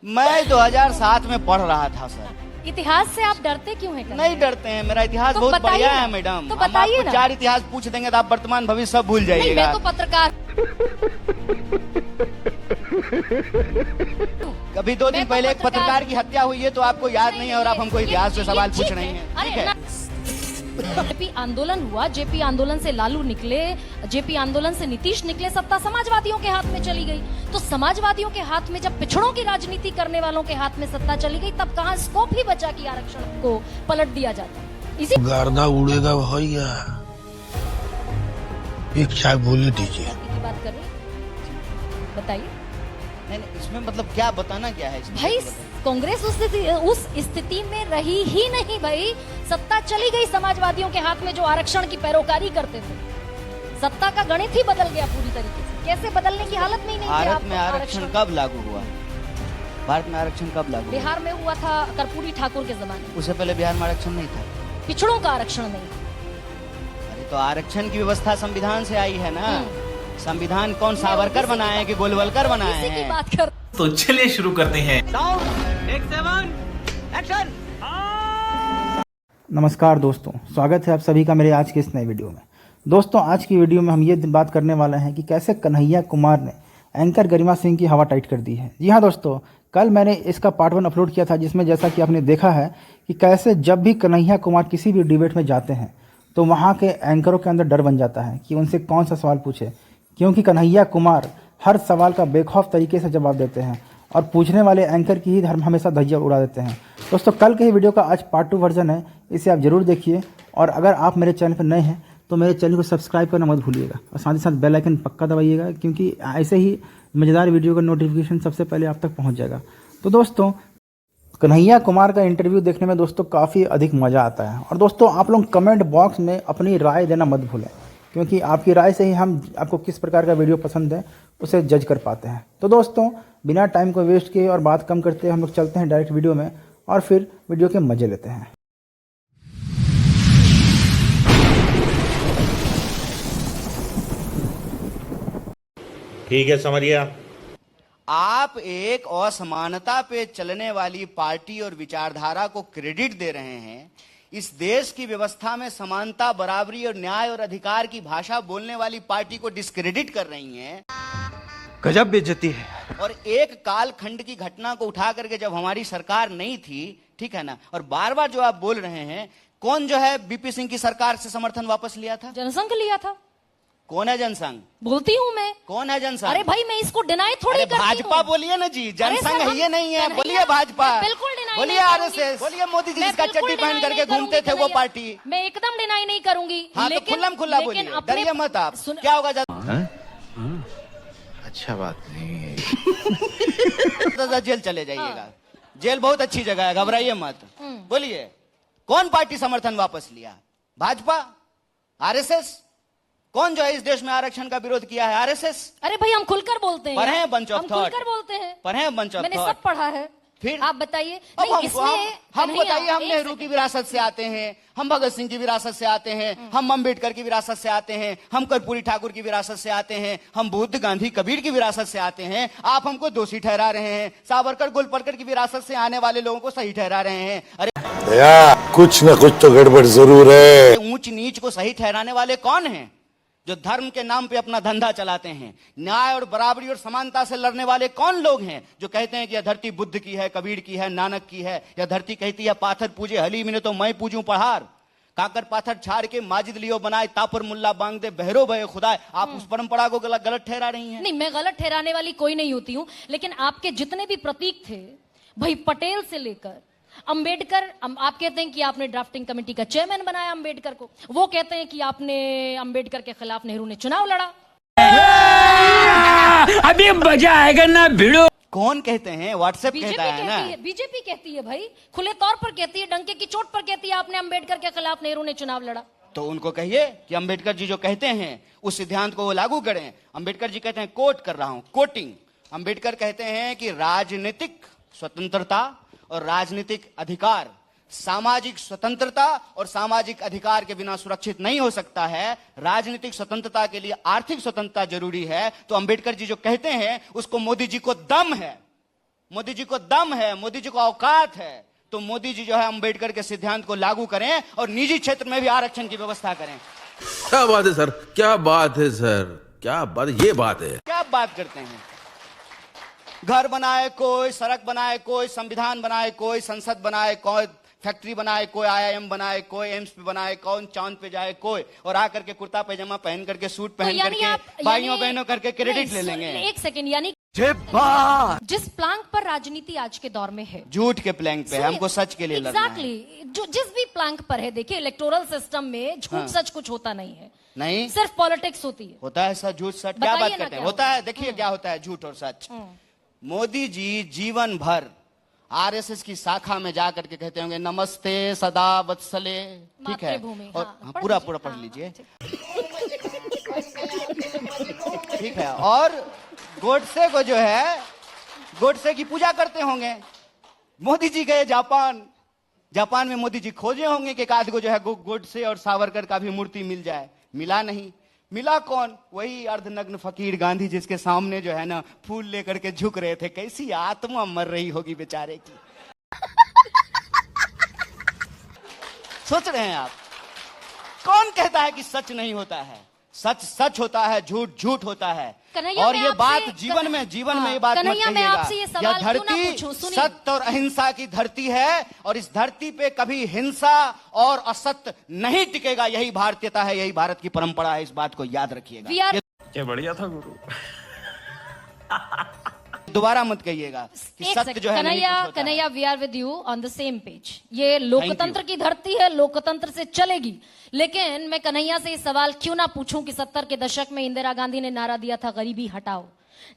मैं 2007 में पढ़ रहा था सर। इतिहास से आप डरते क्यों हैं? नहीं डरते हैं, मेरा इतिहास तो बहुत बढ़िया बताइए है ना। मैडम। तो हम बताइए आपको ना। 4 इतिहास पूछ देंगे तो आप वर्तमान भविष्य सब भूल नहीं, जाइएगा। मैं तो पत्रकार। कभी 2 दिन मैं तो पहले एक पत्रकार- पत्रकार की हत्या हुई है तो आपको याद नहीं है और आप हमको इतिहास से सवाल पूछ रही हैं, ठीक है? जेपी आंदोलन हुआ, जेपी आंदोलन से लालू निकले, जेपी आंदोलन से नीतीश निकले, सत्ता समाजवादियों के हाथ में चली गई। तो समाजवादियों के हाथ में जब पिछड़ों की राजनीति करने वालों के हाथ में सत्ता चली गई, तब कहां स्कोप ही बचा कि आरक्षण को पलट दिया जाता। इसी गर्दा उड़ेगा भैया, एक चाय बोलने दीजिए। की बात कर रहे हैं, बताइए नहीं, इसमें मतलब क्या बताना क्या है इसमें? भाई। कांग्रेस उस स्थिति में रही ही नहीं भाई। सत्ता चली गई समाजवादियों के हाथ में जो आरक्षण की पैरोकारी करते थे। सत्ता का गणित ही बदल गया पूरी तरीके से। कैसे बदलने की हालत में ही नहीं थे भारत आप। में आरक्षण कब लागू हुआ? भारत में आरक्षण कब लागू हुआ? बिहार में हुआ था कर्पूरी ठाकुर के जमाने में। उससे पहले बिहार में आरक्षण नहीं था। पिछड़ों का आरक्षण नहीं था। अरे तो आरक्षण की व्यवस्था संविधान से आई है ना। संविधान कौन सावरकर बनाए हैं कि गोलवलकर बनाए इसी की हैं? बात कर। तो चलिए शुरू करते हैं। नमस्कार दोस्तों, स्वागत है आप सभी का मेरे आज के इस नए वीडियो में। दोस्तों, आज की वीडियो में हम ये बात करने वाले हैं कि कैसे कन्हैया कुमार ने एंकर गरिमा सिंह की हवा टाइट कर दी है। जी हाँ दोस्तों, कल मैंने इसका पार्ट 1 अपलोड किया था, जिसमें जैसा कि आपने देखा है कि कैसे जब भी कन्हैया कुमार किसी भी डिबेट में जाते हैं तो वहाँ के एंकरों के अंदर डर बन जाता है कि उनसे कौन सा सवाल पूछे, क्योंकि कन्हैया कुमार हर सवाल का बेखौफ तरीके से जवाब देते हैं और पूछने वाले एंकर की ही हमेशा धज्जियां उड़ा देते हैं। दोस्तों, कल के ही वीडियो का आज पार्ट 2 वर्जन है, इसे आप जरूर देखिए। और अगर आप मेरे चैनल पर नए हैं तो मेरे चैनल को सब्सक्राइब करना मत भूलिएगा और साथ ही साथ बेल आइकन पक्का दबाइएगा, क्योंकि ऐसे ही मज़ेदार वीडियो का नोटिफिकेशन सबसे पहले आप तक पहुँच जाएगा। तो दोस्तों, कन्हैया कुमार का इंटरव्यू देखने में दोस्तों काफ़ी अधिक मज़ा आता है। और दोस्तों, आप लोग कमेंट बॉक्स में अपनी राय देना मत भूलें, क्योंकि आपकी राय से ही हम आपको किस प्रकार का वीडियो पसंद है उसे जज कर पाते हैं। तो दोस्तों, बिना टाइम को वेस्ट किए और बात कम करते हम लोग चलते हैं डायरेक्ट वीडियो में और फिर वीडियो के मजे लेते हैं। ठीक है, समझिए। आप एक असमानता पे चलने वाली पार्टी और विचारधारा को क्रेडिट दे रहे हैं। इस देश की व्यवस्था में समानता, बराबरी और न्याय और अधिकार की भाषा बोलने वाली पार्टी को डिस्क्रेडिट कर रही हैं। गजब बेइज्जती है। और एक कालखंड की घटना को उठा करके जब हमारी सरकार नहीं थी, ठीक है ना, और बार बार जो आप बोल रहे हैं, कौन जो है बीपी सिंह की सरकार से समर्थन वापस लिया था? जनसंघ लिया था। कौन है जनसंघ? बोलती हूँ मैं। कौन है जनसंघ? अरे भाई, मैं इसको डिनाई थोड़ी करती हूँ। भाजपा बोलिए ना जी, जनसंघ सर, है ये नहीं है। कन्हैया- बोलिए भाजपा, मैं बिल्कुल डिनाई बोलिए नहीं करूंगी। आरएसएस, बोलिए मोदी जी मैं जिसका बिल्कुल चड्डी पहन डिनाई करके नहीं घूमते थे करूंगी वो कन्हैया। पार्टी। मैं एकदम डिनाई नहीं करूंगी। हाँ, तो खुल्लम खुल्ला बोलिए, डरिए मत आप। क्या होगा अच्छा बात नहीं। ज्यादा जेल चले जाइएगा। जेल बहुत अच्छी जगह है, घबराइए मत। बोलिए, कौन पार्टी समर्थन वापस लिया? भाजपा? आरएसएस? कौन जो है इस देश में आरक्षण का विरोध किया है? आरएसएस? अरे भाई, हम खुलकर बोलते हैं। पढ़े हैं bunch of हम thought? खुलकर बोलते हैं। पढ़े हैं bunch of मैंने thought? सब पढ़ा है। फिर आप बताइए। अब नहीं, इसमें हम कन्हैया, बताइए, हम एक नेहरू की विरासत से आते हैं, हम भगत सिंह की विरासत से आते हैं, हम अम्बेडकर की विरासत से आते हैं, हम कर्पूरी ठाकुर की विरासत से आते हैं, हम बुद्ध, गांधी, कबीर की विरासत से आते हैं। आप हमको दोषी ठहरा रहे हैं। सावरकर, गोलवलकर की विरासत से आने वाले लोगों को सही ठहरा रहे हैं। अरे भैया, कुछ न कुछ तो गड़बड़ जरूर है। ऊंच नीच को सही ठहराने वाले कौन हैं? जो धर्म के नाम पे अपना धंधा चलाते हैं। न्याय और बराबरी और समानता से लड़ने वाले कौन लोग हैं? जो कहते हैं कि यह धरती बुद्ध की है, कबीर की है, नानक की है। यह धरती कहती है पाथर पूजे हलीम ने तो मैं पूजूं पहाड़। काकर पाथर छाड़ के माजिद लियो बनाए, तापर मुल्ला बांग दे बहरो भय खुदाए। आप उस परंपरा को गलत ठहरा रही हैं। नहीं, मैं गलत ठहराने वाली कोई नहीं होती हूँ, लेकिन आपके जितने भी प्रतीक थे भाई, पटेल से लेकर अंबेडकर, आप कहते हैं कि आपने ड्राफ्टिंग कमेटी का चेयरमैन बनाया अंबेडकर को। वो कहते हैं कि आपने अंबेडकर के खिलाफ नेहरू ने चुनाव लड़ा। अभी मजा आएगा ना भिड़ो। कौन कहते हैं? व्हाट्सएप कहता है ना। बीजेपी कहती है भाई, खुले तौर पर कहती है, डंके की चोट पर कहती है आपने अंबेडकर के खिलाफ नेहरू ने चुनाव लड़ा। तो उनको कहिए कि अंबेडकर जी जो कहते हैं उस सिद्धांत को वो लागू करें। अंबेडकर जी कहते हैं, कोट कर रहा हूं, कोटिंग। अंबेडकर कहते हैं कि राजनीतिक स्वतंत्रता और राजनीतिक अधिकार सामाजिक स्वतंत्रता और सामाजिक अधिकार के बिना सुरक्षित नहीं हो सकता है। राजनीतिक स्वतंत्रता के लिए आर्थिक स्वतंत्रता जरूरी है। तो अंबेडकर जी जो कहते हैं उसको मोदी जी को दम है। मोदी जी को दम है, मोदी जी को औकात है, तो मोदी जी जो है अंबेडकर के सिद्धांत को लागू करें और निजी क्षेत्र में भी आरक्षण की व्यवस्था करें। क्या बात है सर, क्या बात है सर, क्या बात, ये बात है। क्या बात करते हैं? घर बनाए कोई, सड़क बनाए कोई, संविधान बनाए कोई, संसद बनाए कोई, फैक्ट्री बनाए कोई, IIM बनाए कोई, एम्स पे बनाए कौन, चांद पे जाए कोई, और आकर के कुर्ता पैजामा पहन करके, सूट पहन करके भाइयों बहनों करके क्रेडिट ले लेंगे। एक सेकंड, यानी जिस प्लांक पर राजनीति आज के दौर में है, झूठ के प्लैंक पे, हमको सच के लिए लड़ना है। एग्जैक्टली, जो जिस भी प्लांक पर है, देखिए इलेक्टोरल सिस्टम में झूठ सच कुछ होता नहीं है, नहीं सिर्फ पॉलिटिक्स होती है। होता है सच झूठ सच, क्या बात करते हैं? होता है, देखिए क्या होता है झूठ और सच। मोदी जी जीवन भर RSS की शाखा में जाकर के कहते होंगे नमस्ते सदा वत्सले, ठीक है, और पूरा पढ़ लीजिए, ठीक है, और गोडसे को जो है, गोडसे की पूजा करते होंगे। मोदी जी गए जापान, जापान में मोदी जी खोजे होंगे कि एक आध को जो है गोडसे और सावरकर का भी मूर्ति मिल जाए, मिला नहीं। मिला कौन? वही अर्धनग्न फकीर गांधी, जिसके सामने जो है ना फूल लेकर के झुक रहे थे। कैसी आत्मा मर रही होगी बेचारे की। सोच रहे हैं आप? कौन कहता है कि सच नहीं होता है? सच सच होता है, झूठ झूठ होता है। और ये बात जीवन में ये बात मत कहिएगा। यह धरती सत्य और अहिंसा की धरती है, और इस धरती पे कभी हिंसा और असत्य नहीं टिकेगा। यही भारतीयता है, यही भारत की परंपरा है, इस बात को याद रखिएगा। क्या बढ़िया था गुरु। दोबारा मत कहिएगा कि सत्य जो है नहीं कुछ होता है। Kanhaiya, we are with you on the same page. ये लोकतंत्र की धरती है, लोकतंत्र से चलेगी। लेकिन मैं कन्हैया से ये सवाल क्यों ना पूछूं कि 70 के दशक में इंदिरा गांधी ने नारा दिया था गरीबी हटाओ।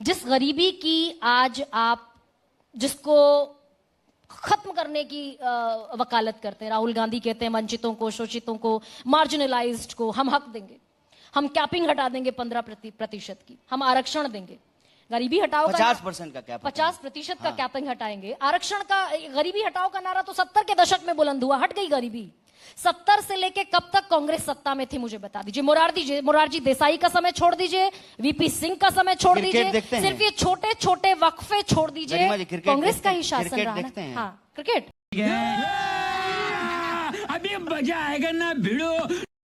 जिस गरीबी की आज आप जिसको खत्म करने की वकालत करते हैं, राहुल गांधी कहते हैं वंचितों को, शोषितों को, मार्जिनलाइज्ड को हम हक देंगे, हम कैपिंग हटा देंगे 15% की, हम आरक्षण देंगे। गरीबी हटाओ 50% का कैपिंग, 50% का कैपिंग हटाएंगे। आरक्षण का, गरीबी हटाओ का नारा तो 70 के दशक में बुलंद हुआ, हट गई गरीबी। 70 से लेके कब तक कांग्रेस सत्ता में थी मुझे बता दीजिए। मोरारजी देसाई का समय छोड़ दीजिए, VP सिंह का समय छोड़ दीजिए, सिर्फ ये छोटे छोटे वक्फे छोड़ दीजिए, कांग्रेस का ही शासन रहा है। हाँ, क्रिकेट अभी मजा आएगा ना भिड़ो।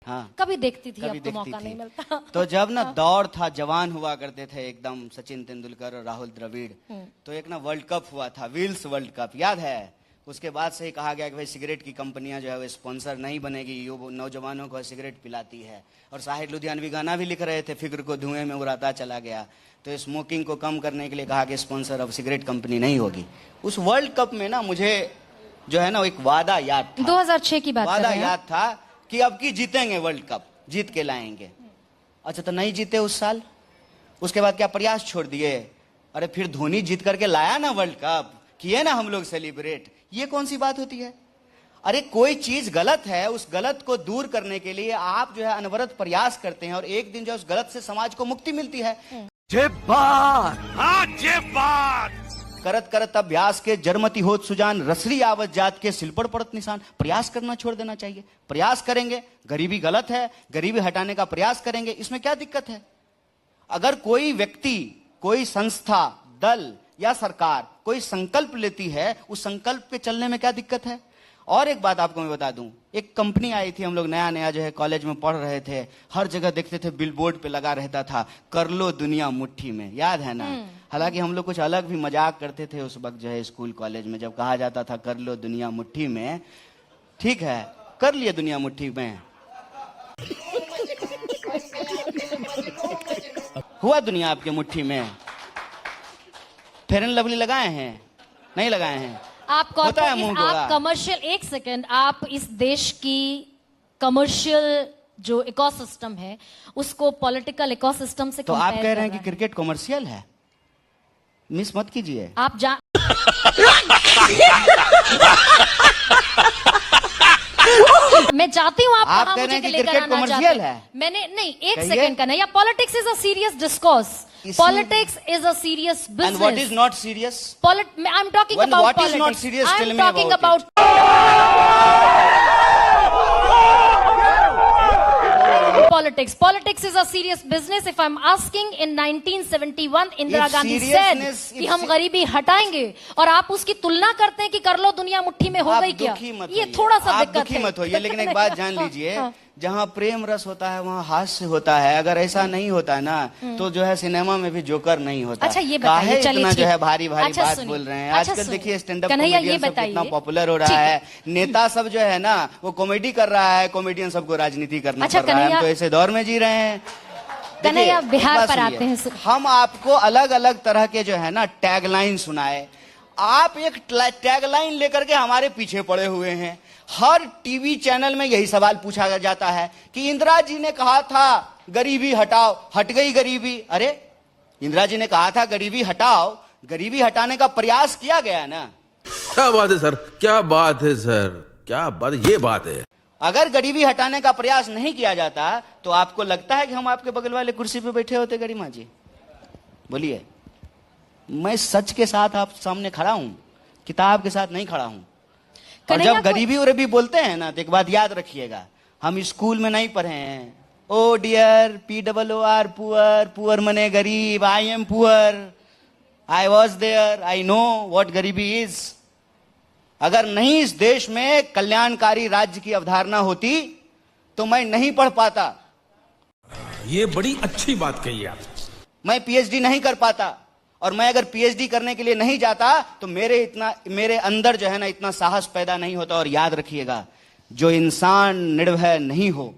हाँ, कभी देखती थी, अब तो मौका नहीं मिलता। तो जब ना दौर था, जवान हुआ करते थे एकदम, सचिन तेंदुलकर और राहुल द्रविड़, तो एक ना वर्ल्ड कप हुआ था, व्हील्स वर्ल्ड कप, याद है? उसके बाद से ही कहा गया कि भाई सिगरेट की कंपनियां जो है वो स्पॉन्सर नहीं बनेगी, ये नौजवानों को सिगरेट पिलाती है। और साहिर लुधियानवी गाना भी लिख रहे थे, फिक्र को धुएं में उड़ाता चला गया। तो स्मोकिंग को कम करने के लिए कहा कि स्पॉन्सर अब सिगरेट कंपनी नहीं होगी। उस वर्ल्ड कप में ना मुझे जो है ना एक वादा याद था, 2006 की बात, वादा याद था कि अब की जीतेंगे वर्ल्ड कप, जीत के लाएंगे। अच्छा, तो नहीं जीते उस साल, उसके बाद क्या प्रयास छोड़ दिए? अरे फिर धोनी जीत करके लाया ना वर्ल्ड कप, किए ना हम लोग सेलिब्रेट। ये कौन सी बात होती है? अरे कोई चीज गलत है, उस गलत को दूर करने के लिए आप जो है अनवरत प्रयास करते हैं, और एक दिन जो उस गलत से समाज को मुक्ति मिलती है। करत करत अभ्यास के जरमती होत सुजान, रसरी आवत जात के सिलपड़ पड़त निशान। प्रयास करना छोड़ देना चाहिए। प्रयास करेंगे, गरीबी गलत है, गरीबी हटाने का प्रयास करेंगे, इसमें क्या दिक्कत है? अगर कोई व्यक्ति, कोई संस्था, दल या सरकार कोई संकल्प लेती है, उस संकल्प पे चलने में क्या दिक्कत है? और एक बात आपको मैं बता दूं, एक कंपनी आई थी, हम लोग नया नया जो है कॉलेज में पढ़ रहे थे, हर जगह देखते थे बिलबोर्ड पे लगा रहता था, कर लो दुनिया मुट्ठी में, याद है ना? हालांकि हम लोग कुछ अलग भी मजाक करते थे उस वक्त जो है स्कूल कॉलेज में, जब कहा जाता था कर लो दुनिया मुट्ठी में। ठीक है, कर लिए दुनिया मुट्ठी में, हुआ दुनिया आपके मुट्ठी में। फेयर एंड लवली लगाए हैं? नहीं लगाए हैं? आप कमर्शियल, एक सेकेंड, आप इस देश की कमर्शियल जो इकोसिस्टम है उसको पॉलिटिकल इकोसिस्टम से तो आप कह रहे हैं कि क्रिकेट कमर्शियल है? मिस मत कीजिए आप। मैं चाहती हूँ आप कहाँ मुझे लेकर आना चाहते हैं। मैंने नहीं, एक सेकंड का नहीं, politics is a serious discourse, politics is a serious business. And what is not serious? I am talking about politics, I am talking about politics. Politics is a serious business. If I'm asking, in 1971, Indira If Gandhi said seriousness- कि if हम गरीबी हटाएंगे, और आप उसकी तुलना करते हैं कि कर लो दुनिया मुट्ठी में हो आप गई क्या? दुखी मत ये होइए। थोड़ा सा आप दिक्कत दुखी है। मत होइए, लेकिन एक बात जान लीजिए, हाँ। जहाँ प्रेम रस होता है वहाँ हास्य होता है। अगर ऐसा नहीं होता है ना, तो जो है सिनेमा में भी जोकर नहीं होता। अच्छा, ये काहे बताइए, चलिए इतना जो ठीक। है भारी भारी अच्छा, बात सुनिए। बोल रहे हैं। अच्छा, आजकल सुनिए। देखिए स्टैंड अप कन्हैया, ये कॉमेडियन सब बताइए। कितना पॉपुलर हो रहा ठीक है। है। नेता सब जो है ना, वो कॉमेडी कर रहा है, कॉमेडियन सबको राजनीति करना अच्छा, पड़ रहा है। हम कन्हैया- तो ऐसे दौर में जी रहे हैं। कन्हैया, देखिए, बिहार एक बात पर सुनिए। आते हैं। हम आपको अलग अलग तरह के जो है ना टैगलाइन सुनाए, आप एक टैगलाइन लेकर के हमारे पीछे पड़े हुए हैं। हर टीवी चैनल में यही सवाल पूछा जाता है कि इंदिरा जी ने कहा था गरीबी हटाओ, हट गई गरीबी। अरे, इंदिरा जी ने कहा था गरीबी हटाओ, गरीबी हटाने का प्रयास किया गया ना। क्या बात है सर, क्या बात है सर, क्या बात, ये बात है। अगर गरीबी हटाने का प्रयास नहीं किया जाता तो आपको लगता है कि हम आपके बगल वाले कुर्सी पे बैठे होते गरिमा जी? बोलिए। मैं सच के साथ आप सामने खड़ा हूं, किताब के साथ नहीं खड़ा हूं। और कन्हैया जब गरीबी उरीबी बोलते हैं ना, तो एक बात याद रखिएगा, हम स्कूल में नहीं पढ़े हैं। Oh dear, POOR, poor, poor मने गरीब। I am poor, I was there, I know what गरीबी इज। अगर नहीं इस देश में कल्याणकारी राज्य की अवधारणा होती तो मैं नहीं पढ़ पाता, ये बड़ी अच्छी बात कही आप। मैं PhD नहीं कर पाता। और मैं अगर PhD करने के लिए नहीं जाता तो मेरे अंदर जो है ना इतना साहस पैदा नहीं होता। और याद रखिएगा, जो इंसान निर्भय नहीं हो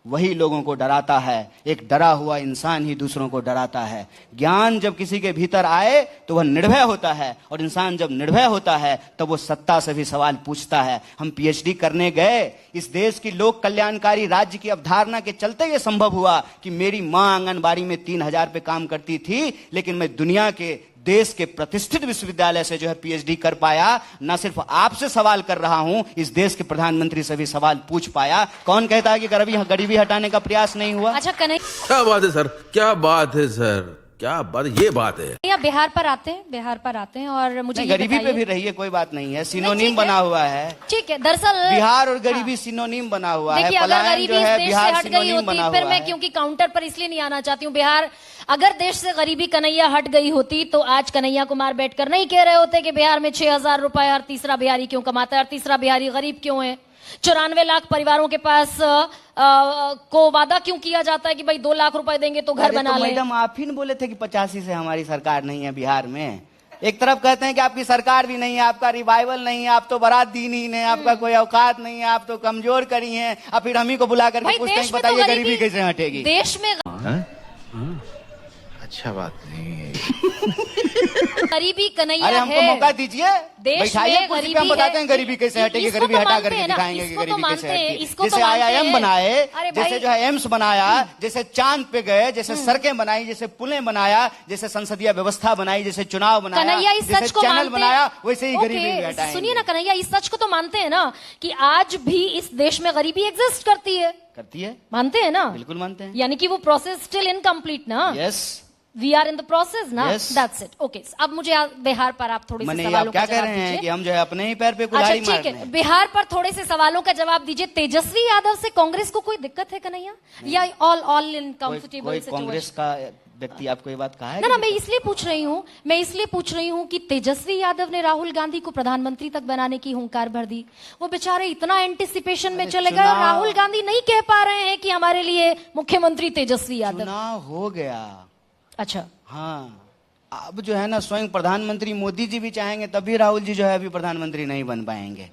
वही लोगों को डराता है। एक डरा हुआ इंसान ही दूसरों को डराता है। ज्ञान जब किसी के भीतर आए तो वह निर्भय होता है, और इंसान जब निर्भय होता है तब वो सत्ता से भी सवाल पूछता है। हम PhD करने गए, इस देश की लोक कल्याणकारी राज्य की अवधारणा के चलते ये संभव हुआ कि मेरी मां आंगनबाड़ी में 3000 पे काम करती थी, लेकिन मैं दुनिया के देश के प्रतिष्ठित विश्वविद्यालय से जो है PhD कर पाया। ना सिर्फ आपसे सवाल कर रहा हूं, इस देश के प्रधानमंत्री से भी सवाल पूछ पाया। कौन कहता है कि गरीबी हटाने का प्रयास नहीं हुआ? अच्छा, कन्हैया, क्या बात है सर, क्या बात है सर, क्या बात, ये बात है। बिहार पर आते हैं, बिहार पर आते हैं, और मुझे नहीं, ये गरीबी पे बताइए- भी रहिए, कोई बात नहीं है। नहीं, सिनोनिम ठीक बना है। हुआ है। ठीक है, दरअसल बिहार और गरीबी सिनोनिम बना हुआ है। देखिए, अगर पलायन गरीबी जो इस है देश से बिहार हट गई सिनोनिम होती, बना फिर हुआ मैं है। क्योंकि काउंटर पर इसलिए नहीं आना चाहती हूँ, बिहार अगर देश से गरीबी कन्हैया हट गई होती तो आज कन्हैया कुमार बैठकर नहीं कह रहे होते कि बिहार में 6000 रुपए हर तीसरा बिहारी क्यों कमाता है, हर तीसरा बिहारी गरीब क्यों है, 94 लाख परिवारों के पास को वादा क्यों किया जाता है कि भाई 2 लाख रुपए देंगे तो घर अरे बना तो ले। मैडम, आप ही ने बोले थे कि 85 से हमारी सरकार नहीं है बिहार में। एक तरफ कहते हैं कि आपकी सरकार भी नहीं है, आपका रिवाइवल नहीं है, आप तो बारात दीनहीन है, आपका कोई औकात नहीं है, आप तो कमजोर करी हैं। अब फिर हम ही को बुला करके भाई पूछते हैं देश कि में तो बताइए गरीबी कैसे हटेगी? देश में अच्छा बात नहीं है। गरीबी कन्हैया अरे हमको है। मौका दीजिए, देश बैठाइए में कुर्सी पे, गरीबी हम बताते है। हैं गरीबी कैसे हटेगी। इसको गरीबी तो हटा मानते करके हैं ना, दिखाएंगे कि इसको तो गरीबी कैसे मानते हैं, हटेगी। इसको तो जैसे मानते IIM हैं। बनाए, अरे भाई- जैसे जो है एम्स बनाया, जैसे चांद पे गए, जैसे सड़कें बनाई, जैसे पुलें बनाया, जैसे संसदीय व्यवस्था बनाई, जैसे चुनाव बनाया, कन्हैया इस जैसे सच को चैनल मानते बनाया, हैं। वैसे ही ओके, गरीबी भी हटाएंगे। सुनिए ना कन्हैया, इस सच को तो मानते हैं ना कि आज भी इस देश में गरीबी एग्जिस्ट करती है। करती है, मानते हैं ना? बिल्कुल मानते हैं। यानी कि वो प्रोसेस स्टिल इनकम्प्लीट ना? Yes, we are in the process ना? Yes. That's it. ओके, अब मुझे बिहार पर आप थोड़े से मैंने सवालों आप क्या का कह जवाब रहे हैं दीजिए। कि हम जो है अपने ही पैर पे अच्छा, कुल्हाड़ी ठीक मार रहे है, हैं? बिहार पर थोड़े से सवालों का जवाब दीजिए। तेजस्वी यादव से कांग्रेस को कोई दिक्कत है कन्हैया, या ऑल इन कंफर्टेबल कोई सिचुएशन? कांग्रेस का व्यक्ति आपको ये बात कहा है? ना मैं इसलिए पूछ रही हूँ कि तेजस्वी यादव ने राहुल गांधी को प्रधानमंत्री तक बनाने की हुंकार भर दी। वो बेचारे इतना एंटिसिपेशन में चले गए और राहुल गांधी नहीं कह पा रहे हैं कि हमारे लिए मुख्यमंत्री तेजस्वी यादव। चुनाव हो गया। अच्छा, हाँ, अब जो है ना स्वयं प्रधानमंत्री मोदी जी भी चाहेंगे तब भी राहुल जी जो है अभी प्रधानमंत्री नहीं बन पाएंगे।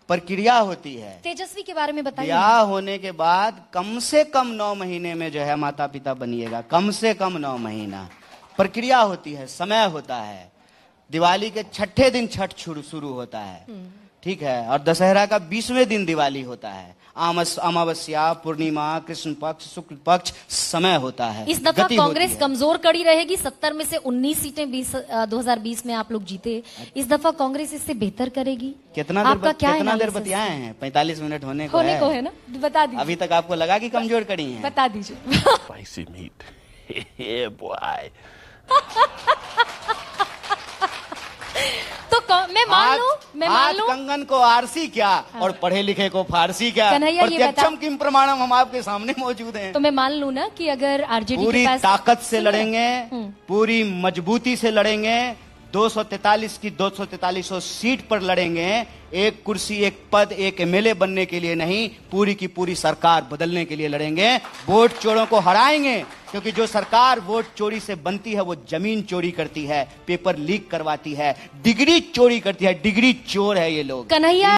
प्रक्रिया होती है। तेजस्वी के बारे में बताइए। ब्याह होने के बाद कम से कम 9 महीने में जो है माता पिता बनिएगा, कम से कम 9 महीना प्रक्रिया होती है, समय होता है। दिवाली के 6ठे दिन छठ शुरू होता है, ठीक है, और दशहरा का 20वें दिन दिवाली होता है। अमावस्या, पूर्णिमा, कृष्ण पक्ष, शुक्ल पक्ष समय होता है। इस दफा गति कांग्रेस होती है। कमजोर कड़ी रहेगी। 70 में से 19 सीटें 2020 में आप लोग जीते। इस दफा कांग्रेस इससे बेहतर करेगी? कितना आपका क्या देर analysis बतियाए हैं? 45 मिनट होने को है ना? बता दीजिए, अभी तक आपको लगा कि कमजोर कड़ी हैं? बता दीजिए। Spicy meat. Yeah, boy. तो मैं मान लूं कंगन को आरसी क्या और पढ़े लिखे को फारसी क्या। कन्हैया, ये प्रत्यक्षम किम प्रमाणम, हम आपके सामने मौजूद हैं। तो मैं मान लूं ना कि अगर आरजेडी पूरी के पास ताकत से लड़ेंगे, पूरी मजबूती से लड़ेंगे, 243 की 243 सीट पर लड़ेंगे। एक कुर्सी, एक पद, एक एमएलए बनने के लिए नहीं, पूरी की पूरी सरकार बदलने के लिए लड़ेंगे। वोट चोरों को हराएंगे, क्योंकि जो सरकार वोट चोरी से बनती है वो जमीन चोरी करती है, पेपर लीक करवाती है, डिग्री चोरी करती है। डिग्री चोर है ये लोग। कन्हैया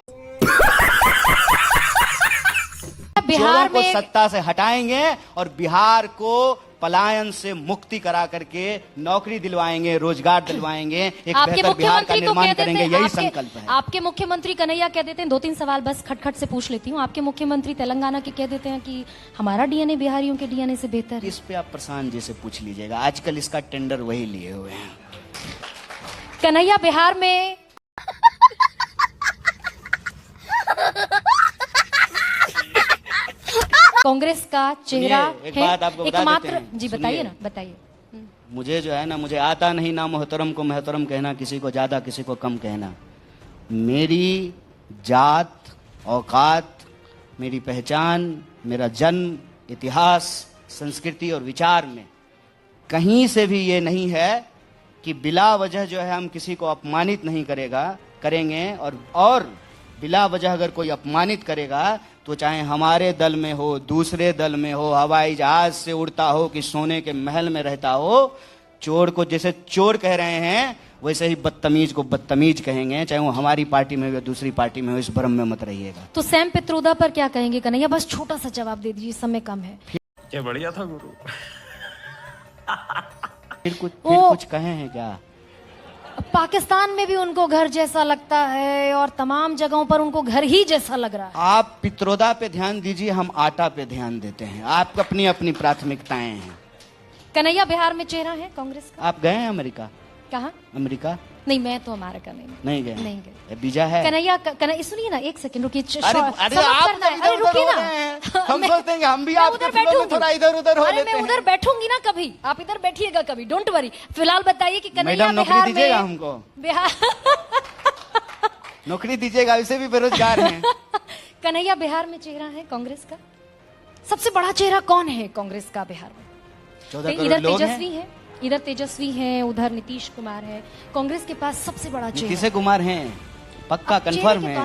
बिहार चोरों को में सत्ता से हटाएंगे और बिहार को पलायन से मुक्ति करा करके नौकरी दिलवाएंगे, रोजगार दिलवाएंगे, एक आपके बेहतर बिहार का मुख्यमंत्री तो निर्माण कहते करेंगे। थे, यही संकल्प है। आपके मुख्यमंत्री कन्हैया कह देते हैं, 2-3 सवाल बस खटखट से पूछ लेती हूँ। आपके मुख्यमंत्री तेलंगाना के कह देते हैं कि हमारा डीएनए बिहारियों के डीएनए से बेहतर है। इस पे आप प्रशांत जी से पूछ लीजिएगा, आजकल इसका टेंडर वही लिए हुए हैं। कन्हैया बिहार में कांग्रेस का चेहरा एक बात आपको बता एकमात्र। देते हैं। जी बताइए सुनिए। ना, बताइए। मुझे जो है ना, मुझे आता नहीं ना मोहतरम को मोहतरम कहना, किसी को ज्यादा किसी को कम कहना। मेरी जात, औकात, मेरी पहचान, मेरा जन्म, इतिहास, संस्कृति और विचार में कहीं से भी ये नहीं है कि बिला वजह जो है हम किसी को अपमानित नहीं करेंगे। और बिला वजह अगर कोई अपमानित करेगा तो चाहे हमारे दल में हो, दूसरे दल में हो, हवाई जहाज से उड़ता हो कि सोने के महल में रहता हो, चोर को जैसे चोर कह रहे हैं वैसे ही बदतमीज को बदतमीज कहेंगे, चाहे वो हमारी पार्टी में हो या दूसरी पार्टी में हो। इस भ्रम में मत रहिएगा। तो सैम पित्रोदा पर क्या कहेंगे कन्हैया? बस छोटा सा जवाब दे दीजिए, समय कम है। क्या बढ़िया था गुरु। फिर कुछ कहे हैं क्या? पाकिस्तान में भी उनको घर जैसा लगता है और तमाम जगहों पर उनको घर ही जैसा लग रहा है। आप पित्रोदा पे ध्यान दीजिए, हम आटा पे ध्यान देते हैं। आप अपनी अपनी प्राथमिकताएं हैं। कन्हैया बिहार में चेहरा है कांग्रेस का। आप गए हैं अमेरिका? कहाँ? अमेरिका नहीं, मैं तो अमेरिका नहीं गए। नहीं गए। वीजा है? कन्हैया सुनिए ना, एक सेकंड रुकिए। अरे आप रुकिए ना। हम सोचते हैं कि हम भी आपके फ्लो में थोड़ा इधर उधर हो लेते हैं। मैं उधर बैठूंगी ना कभी, आप इधर बैठिएगा कभी, डोंट वरी। फिलहाल बताइए कि कन्हैया मैडम नौकरी बिहार दीजिएगा में हमको, बिहार नौकरी दीजिएगा, वैसे भी बेरोजगार हैं। कन्हैया बिहार में चेहरा है कांग्रेस का। सबसे बड़ा चेहरा कौन है कांग्रेस का बिहार में? 14 करोड़ इधर लोग तेजस्वी हैं। है, इधर तेजस्वी है, उधर नीतीश कुमार है। कांग्रेस के पास सबसे बड़ा चेहरा नीतीश कुमार हैं, पक्का कंफर्म है।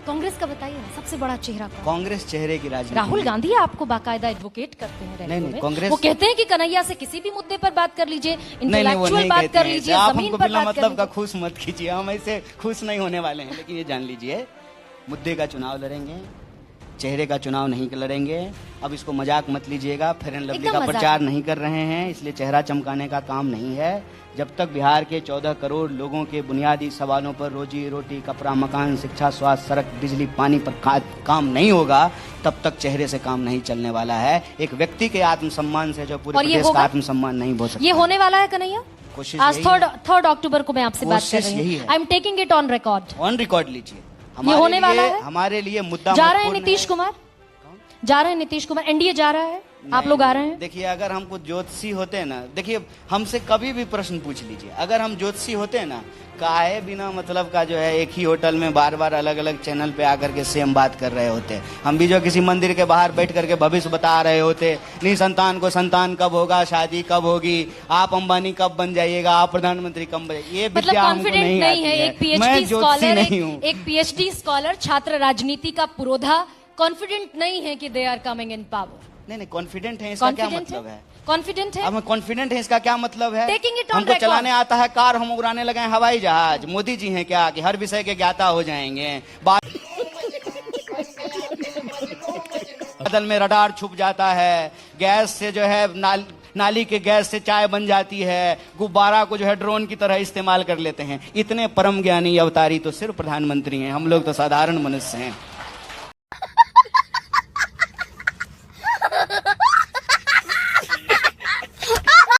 कांग्रेस का बताइए ना, सबसे बड़ा चेहरा कौन? कांग्रेस चेहरे की राजनीति। राहुल गांधी आपको बाकायदा एडवोकेट करते हैं नहीं, रेडियो में। कांग्रेस- वो कहते हैं कि कन्हैया से किसी भी मुद्दे पर बात कर लीजिए, नहीं, वो इंटेलेक्चुअल नहीं बात कहते कर हैं। लीजिए, आप जमीन हमको पर बिना बात कर मतलब का लीजिए। खुश मत कीजिए, हम ऐसे खुश नहीं होने वाले हैं। लेकिन ये जान लीजिए, मुद्दे का चुनाव लड़ेंगे, चेहरे का चुनाव नहीं लड़ेंगे। अब इसको मजाक मत लीजिएगा, फेयर एंड लवली एकदम का मजाक प्रचार नहीं कर रहे हैं, इसलिए चेहरा चमकाने का काम नहीं है। जब तक बिहार के 14 करोड़ लोगों के बुनियादी सवालों पर, रोजी रोटी, कपड़ा, मकान, शिक्षा, स्वास्थ्य, सड़क, बिजली, पानी पर काम नहीं होगा, तब तक चेहरे से काम नहीं चलने वाला है। एक व्यक्ति के आत्मसम्मान से जो पूरे और ये प्रदेश का होगा? आत्मसम्मान नहीं हो सकता। ये होने वाला है कन्हैया। कोशिश आज यही 3 अक्टूबर को मैं आपसे बात कर कोशिश रही यही हूँ। है। I am taking it on record. On record लीजिए। होने वाला है? हमारे लिए मुद्दा जा रहे हैं महत्वपूर्ण नीतीश है। कुमार, जा रहे हैं नीतीश कुमार, एनडीए जा रहा है, आप लोग आ रहे हैं। देखिए, अगर हमको ज्योतिषी होते हैं ना, देखिए हमसे कभी भी प्रश्न पूछ लीजिए, अगर हम ज्योतिषी होते हैं ना, काहे बिना मतलब का जो है एक ही होटल में बार बार अलग अलग चैनल पे आकर के सेम बात कर रहे होते। हम भी जो किसी मंदिर के बाहर बैठ करके भविष्य बता रहे होते, नहीं संतान को संतान कब होगा, शादी कब होगी, आप अंबानी कब बन जाइएगा, आप प्रधानमंत्री कब बन जाइए, ये मतलब विद्या हमको कॉन्फिडेंट नहीं नहीं है। आती एक पीएचडी मैं ज्योतिषी स्कॉलर, नहीं हूँ। एक पीएचडी स्कॉलर, छात्र राजनीति का पुरोधा कॉन्फिडेंट नहीं है कि they are coming in power. नहीं, कॉन्फिडेंट है, इसका क्या मतलब है? कॉन्फिडेंट है। अब मैं कॉन्फिडेंट है, इसका क्या मतलब है? Taking it on हमको record. चलाने आता है कार, हम उड़ाने लगे हैं हवाई जहाज। मोदी जी हैं क्या कि हर विषय के ज्ञाता हो जाएंगे? बादल में रडार छुप जाता है, गैस से जो है नाली के गैस से चाय बन जाती है, गुब्बारा को जो है ड्रोन की तरह इस्तेमाल कर लेते हैं। इतने परम ज्ञानी अवतारी तो सिर्फ प्रधानमंत्री हैं, हम लोग तो साधारण मनुष्य हैं।